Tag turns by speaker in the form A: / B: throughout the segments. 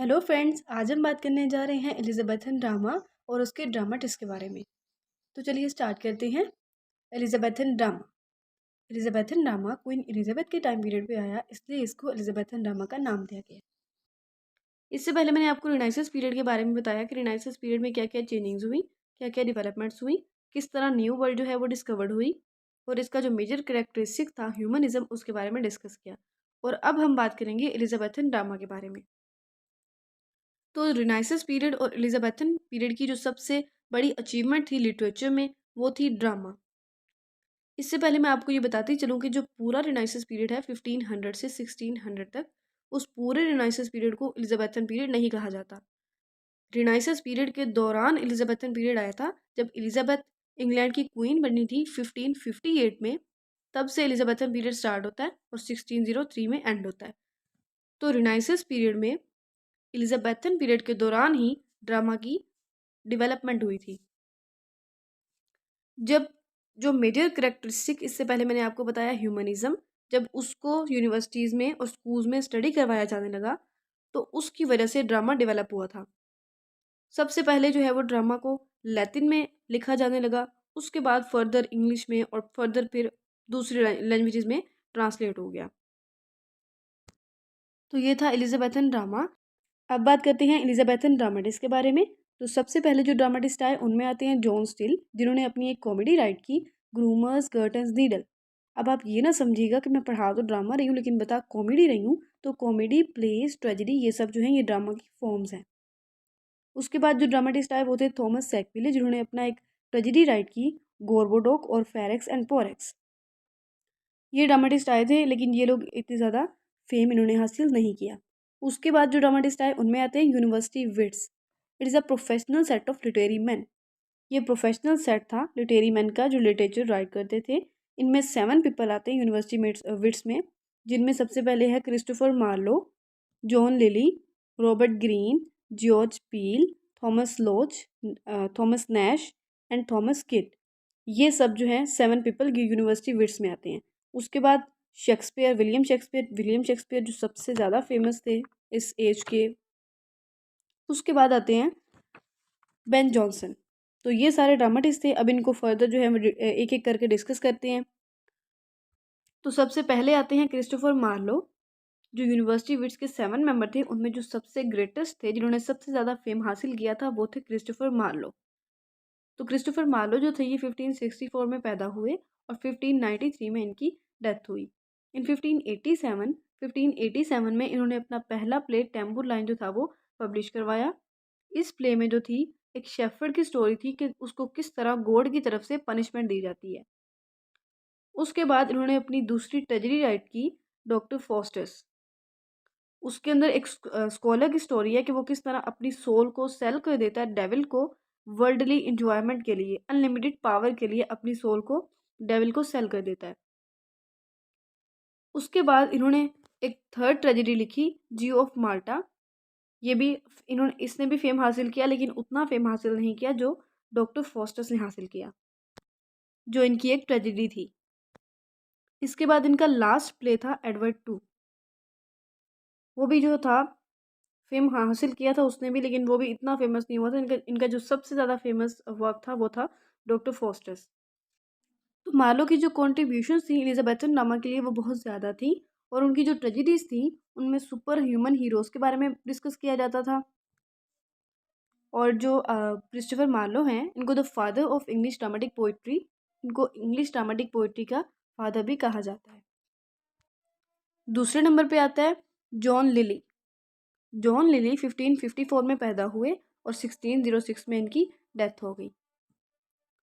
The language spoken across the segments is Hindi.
A: हेलो फ्रेंड्स, आज हम बात करने जा रहे हैं एलिजाबेथन ड्रामा और उसके ड्रामाटिस्ट के बारे में। तो चलिए स्टार्ट करते हैं। Elizabethan drama. Elizabethan drama queen Elizabeth के टाइम पीरियड पे आया, इसलिए इसको एलिजाबेथन ड्रामा का नाम दिया गया। इससे पहले मैंने आपको रिनाइसेंस पीरियड के बारे में बताया कि रिनाइसेंस पीरियड में क्या क्या चेंजिंग्स हुई, क्या क्या डेवलपमेंट्स हुई, किस तरह न्यू वर्ल्ड जो है वो डिस्कवर्ड हुई, और इसका जो मेजर करेक्टरिस्टिक था ह्यूमनिज्म, उसके बारे में डिस्कस किया। और अब हम बात करेंगे एलिजाबेथन ड्रामा के बारे में। तो रिनाइसेंस पीरियड और एलिजाबेथन पीरियड की जो सबसे बड़ी अचीवमेंट थी लिटरेचर में, वो थी ड्रामा। इससे पहले मैं आपको ये बताती चलूँ कि जो पूरा रिनाइसेंस पीरियड है 1500 से 1600 तक, उस पूरे रिनाइसेंस पीरियड को एलिजाबेथन पीरियड नहीं कहा जाता। रिनाइसेंस पीरियड के दौरान एलिजाबेथन पीरियड आया था, जब एलिजाबेथ इंग्लैंड की क्वीन बनी थी 1558 में। तब से एलिजाबेथन पीरियड स्टार्ट होता है और 1603 में एंड होता है। तो रिनाइसेंस पीरियड में एलिजाबेथन पीरियड के दौरान ही ड्रामा की डेवलपमेंट हुई थी। जब जो मेजर करेक्टरिस्टिक, इससे पहले मैंने आपको बताया ह्यूमनिज्म, जब उसको यूनिवर्सिटीज़ में और स्कूल्स में स्टडी करवाया जाने लगा, तो उसकी वजह से ड्रामा डेवलप हुआ था। सबसे पहले जो है वो ड्रामा को लैटिन में लिखा जाने लगा, उसके बाद फर्दर इंग्लिश में और फर्दर फिर दूसरी लैंग्वेजेस में ट्रांसलेट हो गया। तो ये था एलिजाबेथन ड्रामा। अब बात करते हैं एलिजाबेथन ड्रामेटिस्ट के बारे में। तो सबसे पहले जो ड्रामेटिस्ट आए उनमें आते हैं जॉन स्टील, जिन्होंने अपनी एक कॉमेडी राइट की, ग्रूमर्स कर्टन्स नीडल। अब आप ये ना समझिएगा कि मैं पढ़ा तो ड्रामा रही हूँ लेकिन बता कॉमेडी रही हूँ। तो कॉमेडी, प्लेस, ट्रेजेडी, ये सब जो है ये ड्रामा की फॉर्म्स हैं। उसके बाद जो ड्रामेटिस्ट आए वो थे थॉमस सैकविले, जिन्होंने अपना एक ट्रेजेडी राइट की, गोरबोडोक और फेरेक्स एंड पोरेक्स। ये ड्रामेटिस्ट आए थे लेकिन ये लोग इतनी ज़्यादा फेम इन्होंने हासिल नहीं किया। उसके बाद जो ड्रामेटिस्ट आए उनमें आते हैं university wits. It is a professional set of literary man. ये प्रोफेशनल सेट था लिटरेरी मैन का, जो लिटरेचर राइट करते थे। इनमें 7 पीपल आते हैं यूनिवर्सिटी विट्स में, जिनमें सबसे पहले है Christopher Marlowe, John Lyly, Robert Greene, George Peele, Thomas Lodge, Thomas Nashe and Thomas Kyd. ये सब जो है 7 पीपल यूनिवर्सिटी विट्स में आते हैं। उसके बाद विलियम शेक्सपियर जो सबसे ज़्यादा फेमस थे इस एज के। उसके बाद आते हैं बेन जॉनसन। तो ये सारे ड्रामेटिस्ट थे। अब इनको फर्दर जो है हम एक एक करके डिस्कस करते हैं। तो सबसे पहले आते हैं क्रिस्टोफर मार्लो, जो यूनिवर्सिटी विट्स के 7 मेंबर थे। उनमें जो सबसे ग्रेटेस्ट थे, जिन्होंने सबसे ज़्यादा फेम हासिल किया था, वो थे क्रिस्टोफर मार्लो। तो क्रिस्टोफर मार्लो जो थे ये 1564 में पैदा हुए और 1593 में इनकी डेथ हुई। इन 1587 में इन्होंने अपना पहला प्ले टेम्बुर लाइन जो था वो पब्लिश करवाया। इस प्ले में जो थी, एक शेफर्ड की स्टोरी थी कि उसको किस तरह गॉड की तरफ से पनिशमेंट दी जाती है। उसके बाद इन्होंने अपनी दूसरी ट्रेजेडी राइट की, डॉक्टर फॉस्टस। उसके अंदर एक स्कॉलर की स्टोरी है कि वो किस तरह अपनी सोल को सेल कर देता है डेविल को, वर्ल्डली इंजॉयमेंट के लिए, अनलिमिटेड पावर के लिए अपनी सोल को डेविल को सेल कर देता है। उसके बाद इन्होंने एक थर्ड ट्रेजेडी लिखी, जियो ऑफ माल्टा। ये भी इसने भी फेम हासिल किया लेकिन उतना फेम हासिल नहीं किया जो डॉक्टर फॉस्टस ने हासिल किया, जो इनकी एक ट्रेजेडी थी। इसके बाद इनका लास्ट प्ले था एडवर्ड टू। वो भी जो था फेम हासिल किया था उसने भी, लेकिन वो भी इतना फेमस नहीं हुआ था। इनका इनका जो सबसे ज़्यादा फेमस वर्क था वो था डॉक्टर फॉस्टस। तो मार्लो की जो कॉन्ट्रीब्यूशन थी एलिजाबेथन ड्रामा के लिए वो बहुत ज़्यादा थी, और उनकी जो ट्रेजेडीज थी उनमें सुपर ह्यूमन हीरोज़ के बारे में डिस्कस किया जाता था। और जो क्रिस्टोफर मार्लो हैं, इनको the father of English dramatic poetry, इनको इंग्लिश ड्रामेटिक पोइट्री का फादर भी कहा जाता है। दूसरे नंबर पे आता है जॉन लिली। जॉन लिली 1554 में पैदा हुए और 1606 में इनकी डेथ हो गई।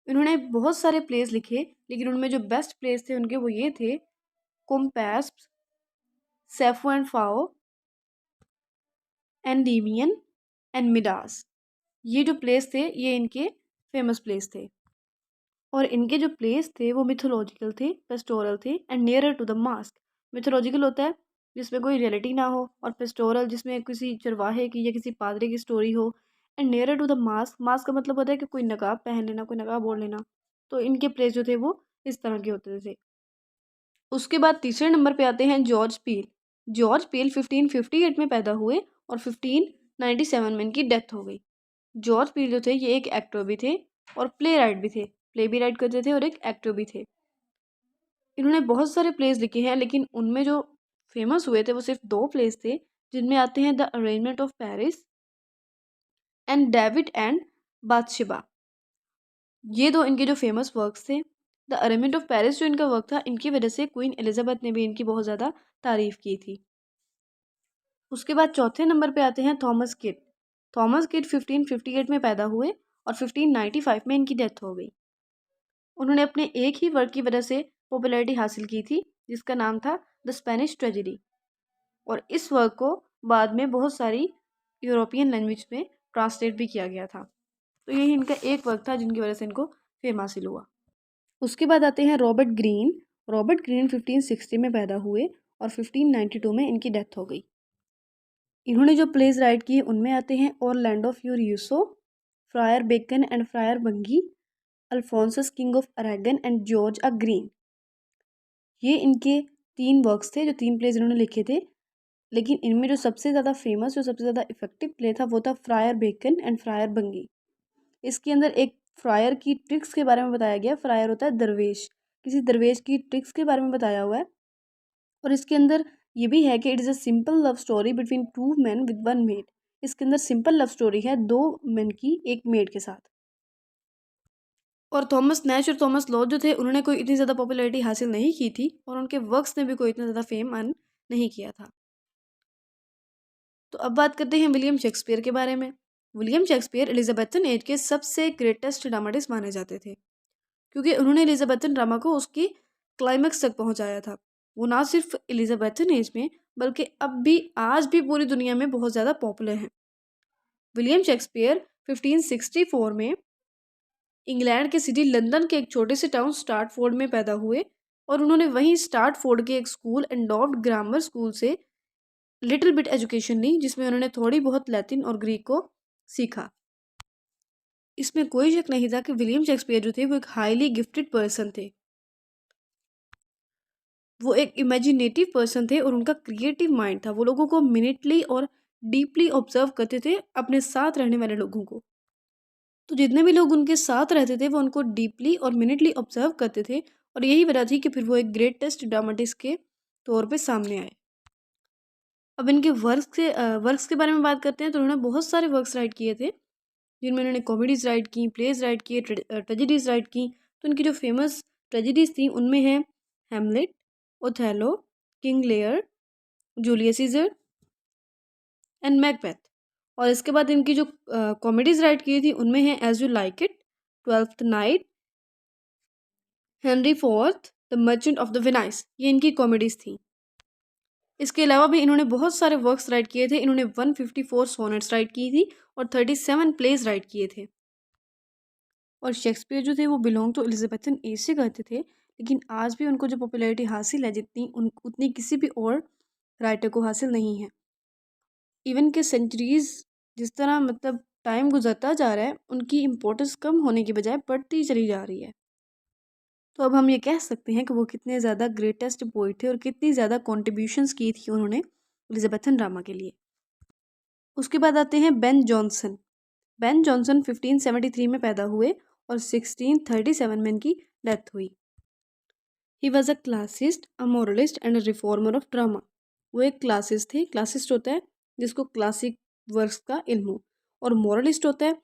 A: इन्होंने बहुत सारे प्लेस लिखे, लेकिन उनमें जो बेस्ट प्लेस थे उनके वो ये थे, कोम्पैस्प, सैफो एंड फाओ, एंडीमियन एंड मिडास। ये जो प्लेस थे ये इनके फेमस प्लेस थे, और इनके जो प्लेस थे वो मिथोलॉजिकल थे, पेस्टोरल थे and nearer to the masque. Mythological होता है जिसमें कोई रियलिटी ना हो, और पेस्टोरल जिसमें किसी चरवाहे की या किसी पादरी की स्टोरी हो, and nearer to the masque. Masque का मतलब होता है कि कोई नकाब पहन लेना, कोई नकाब ओढ़ लेना। तो इनके प्लेस जो थे वो इस तरह के होते थे। उसके बाद तीसरे नंबर पे आते हैं जॉर्ज पील। जॉर्ज पील 1558 में पैदा हुए और 97 में इनकी डेथ हो गई। जॉर्ज पील जो थे ये एक एक्टर भी थे और प्ले राइट भी थे, प्ले भी राइट करते थे और एक एक्टर भी थे। इन्होंने बहुत सारे प्लेस लिखे हैं, लेकिन उनमें जो फेमस हुए थे वो सिर्फ 2 प्लेस थे, जिनमें आते हैं the arrangement of Paris and David and Bathsheba. ये 2 इनके जो फेमस वर्क्स थे। द अरेंजमेंट ऑफ पेरिस जो इनका वर्क था, इनकी वजह से क्वीन एलिजाबेथ ने भी इनकी बहुत ज़्यादा तारीफ की थी। उसके बाद चौथे नंबर पे आते हैं थॉमस किड। थॉमस किड 1558 में पैदा हुए और 1595 में इनकी डेथ हो गई। उन्होंने अपने एक ही वर्क की वजह से पॉपुलैरिटी हासिल की थी, जिसका नाम था द स्पेनिश ट्रेजेडी, और इस वर्क को बाद में बहुत सारी यूरोपियन लैंग्वेज में ट्रांसलेट भी किया गया था। तो यही इनका एक वर्क था जिनकी वजह से इनको फेम हासिल हुआ। उसके बाद आते हैं रॉबर्ट ग्रीन। रॉबर्ट ग्रीन 1560 में पैदा हुए और 1592 में इनकी डेथ हो गई। इन्होंने जो प्लेज राइट किए उनमें आते हैं Orlando Furioso, Friar Bacon and Friar Bungay, Alphonsus King of Aragon and George a Greene. ये इनके 3 वर्क्स थे, जो 3 प्लेज इन्होंने लिखे थे। लेकिन इनमें जो सबसे ज़्यादा फेमस, जो सबसे ज़्यादा इफेक्टिव प्ले था वो था फ्रायर बेकन एंड फ्रायर बंगी। इसके अंदर एक फ्रायर की ट्रिक्स के बारे में बताया गया। फ्रायर होता है दरवेश, किसी दरवेश की ट्रिक्स के बारे में बताया हुआ है। और इसके अंदर ये भी है कि it is a simple love story between 2 men with 1 maid। इसके अंदर सिंपल लव स्टोरी है 2 men की एक मेड के साथ। और थॉमस नैश और थॉमस लॉ जो थे, उन्होंने कोई इतनी ज़्यादा पॉपुलैरिटी हासिल नहीं की थी और उनके वर्क्स ने भी कोई इतना ज़्यादा फेम अर्न नहीं किया था। तो अब बात करते हैं विलियम शेक्सपियर के बारे में। विलियम शेक्सपियर एलिजाबेथन एज के सबसे ग्रेटेस्ट ड्रामाटिस्ट माने जाते थे, क्योंकि उन्होंने एलिजाबेथन ड्रामा को उसकी क्लाइमैक्स तक पहुंचाया था। वो ना सिर्फ एलिजाबेथन एज में, बल्कि अब भी आज भी पूरी दुनिया में बहुत ज़्यादा पॉपुलर हैं। विलियम शेक्सपियर 1564 में इंग्लैंड के सिटी लंदन के एक छोटे से टाउन स्टार्टफोर्ड में पैदा हुए और उन्होंने वहीं स्टार्टफोर्ड के एक स्कूल एंडोव्ड ग्रामर स्कूल से लिटिल बिट एजुकेशन ली, जिसमें उन्होंने थोड़ी बहुत लैटिन और ग्रीक को सीखा। इसमें कोई शक नहीं था कि विलियम शेक्सपियर जो थे वो एक हाईली गिफ्टेड पर्सन थे। वो एक इमेजिनेटिव पर्सन थे और उनका क्रिएटिव माइंड था। वो लोगों को मिनटली और डीपली ऑब्जर्व करते थे, अपने साथ रहने वाले लोगों को। तो जितने भी लोग उनके साथ रहते थे वो उनको डीपली और मिनटली ऑब्जर्व करते थे, और यही वजह थी कि फिर वो एक ग्रेटेस्ट ड्रामाटिस्ट के तौर पे सामने आए। अब इनके वर्क्स के बारे में बात करते हैं तो उन्होंने बहुत सारे वर्क्स राइट किए थे, जिनमें उन्होंने कॉमेडीज राइट की, प्लेज राइट किए, ट्रेजेडीज राइट की। तो इनकी जो फेमस ट्रेजेडीज थी उनमें है Hamlet, Othello, King Lear, Julius seizure and Macbeth. और इसके बाद इनकी जो कॉमेडीज राइट की थी उनमें है as you like it, twelfth night, Henry fourth, the merchant of the Venice. ये इनकी कॉमेडीज थी। इसके अलावा भी इन्होंने बहुत सारे वर्क्स राइट किए थे। इन्होंने 154 सोनेट्स राइट की थी और 37 प्लेज राइट किए थे। और शेक्सपियर जो थे वो बिलोंग तो एलिजाबेथन एज से करते थे, लेकिन आज भी उनको जो पॉपुलैरिटी हासिल है जितनी उतनी किसी भी और राइटर को हासिल नहीं है। इवन के सेंचुरीज जिस तरह मतलब टाइम गुजरता जा रहा है, उनकी इम्पोर्टेंस कम होने की बजाय बढ़ती चली जा रही है। तो अब हम ये कह सकते हैं कि वो कितने ज़्यादा ग्रेटेस्ट पोइट थे और कितनी ज़्यादा कॉन्ट्रीब्यूशंस की थी उन्होंने एलिजाबेथन ड्रामा के लिए। उसके बाद आते हैं बेन जॉनसन। बेन जॉनसन 1573 में पैदा हुए और 1637 में इनकी डेथ हुई। He was a classicist, a moralist and a reformer of drama. वो एक क्लासिस्ट थे। क्लासिस्ट होता है जिसको क्लासिक वर्क्स का इल्म हो, और मोरलिस्ट होता है,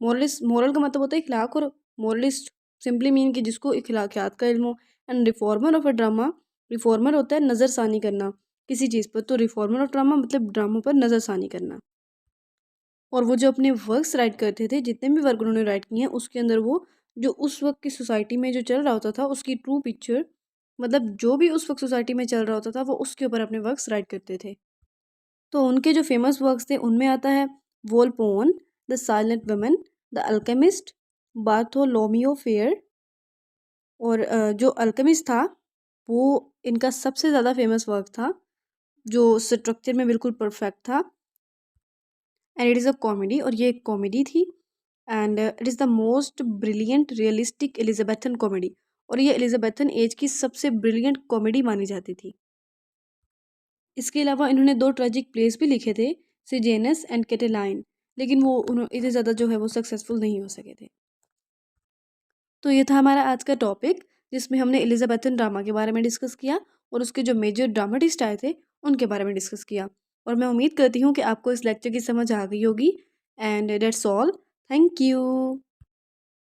A: मोरल का मतलब होता है इखलाक, और मोरलिस्ट सिंपली मीन कि जिसको इखलाकियात का इल्म हो। And reformer of a drama, reformer होता है नज़रसानी करना किसी चीज़ पर, तो रिफॉर्मर ऑफ ड्रामा मतलब ड्रामा पर नज़रसानी करना। और वो जो अपने वर्क्स राइट करते थे, जितने भी वर्क उन्होंने राइट किए हैं, उसके अंदर वो जो उस वक्त की सोसाइटी में जो चल रहा होता था उसकी ट्रू पिक्चर, मतलब जो भी उस वक्त सोसाइटी में चल रहा होता था वो उसके ऊपर अपने वर्क्स राइट करते थे। तो उनके जो फेमस वर्क्स थे उनमें आता है Volpone, The Silent Woman, The Alchemist, Bartholomew Fair. और जो अल्केमिस्ट था वो इनका सबसे ज़्यादा फेमस वर्क था, जो स्ट्रक्चर में बिल्कुल परफेक्ट था। And it is a comedy, और ये एक कॉमेडी थी। And it is the most brilliant realistic Elizabethan comedy, और ये एलिजाबेथन एज की सबसे ब्रिलियंट कॉमेडी मानी जाती थी। इसके अलावा इन्होंने 2 ट्रेजिक प्लेस भी लिखे थे, सिजेनस एंड कैटेलाइन, लेकिन वो इतने ज़्यादा जो है वो सक्सेसफुल नहीं हो सके थे। तो ये था हमारा आज का टॉपिक, जिसमें हमने एलिजाबेथन ड्रामा के बारे में डिस्कस किया और उसके जो मेजर ड्रामाटिस्ट आए थे उनके बारे में डिस्कस किया। और मैं उम्मीद करती हूँ कि आपको इस लेक्चर की समझ आ गई होगी। And that's all. Thank you.